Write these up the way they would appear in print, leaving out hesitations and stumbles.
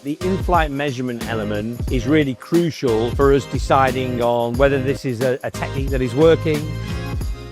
The in-flight measurement element is really crucial for us deciding on whether this is a technique that is working.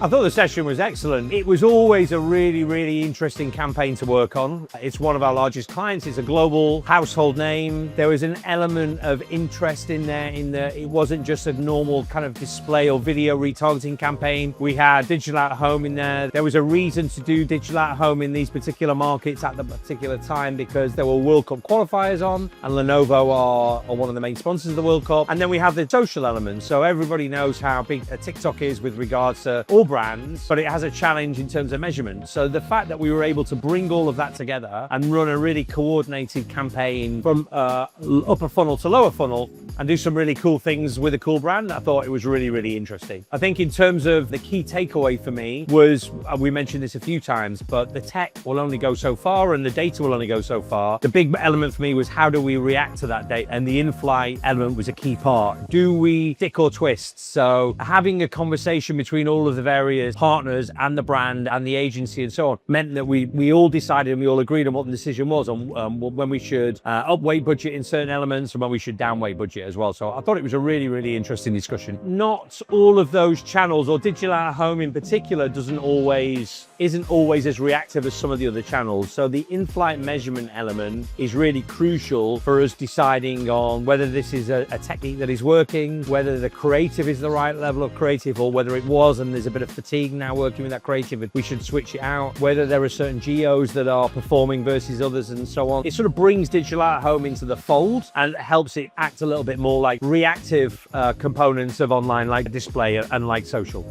I thought the session was excellent. It was always a really interesting campaign to work on. It's one of our largest clients. It's a global household name. There was an element of interest in there in that it wasn't just a normal kind of display or video retargeting campaign. We had digital at home in there. There was a reason to do digital at home in these particular markets at the particular time because there were World Cup qualifiers on, and Lenovo are one of the main sponsors of the World Cup. And then we have the social element. So everybody knows how big TikTok is with regards to all brands, but it has a challenge in terms of measurement. So the fact that we were able to bring all of that together and run a really coordinated campaign from upper funnel to lower funnel and do some really cool things with a cool brand, I thought it was really interesting. I think in terms of the key takeaway for me was, we mentioned this a few times, but the tech will only go so far and the data will only go so far. The big element for me was how do we react to that data, and the in-flight element was a key part. Do we stick or twist? So having a conversation between all of the various partners and the brand and the agency and so on meant that we all decided and we all agreed on what the decision was on when we should upweight budget in certain elements and when we should downweight budget as well. So I thought it was a really interesting discussion. Not all of those channels, or digital at home in particular, isn't always as reactive as some of the other channels. So the in-flight measurement element is really crucial for us deciding on whether this is a technique that is working, whether the creative is the right level of creative, or whether it was and there's a bit of fatigue now working with that creative, we should switch it out, whether there are certain geos that are performing versus others and so on. It sort of brings digital at home into the fold and helps it act a little bit more like reactive components of online, like display and like social.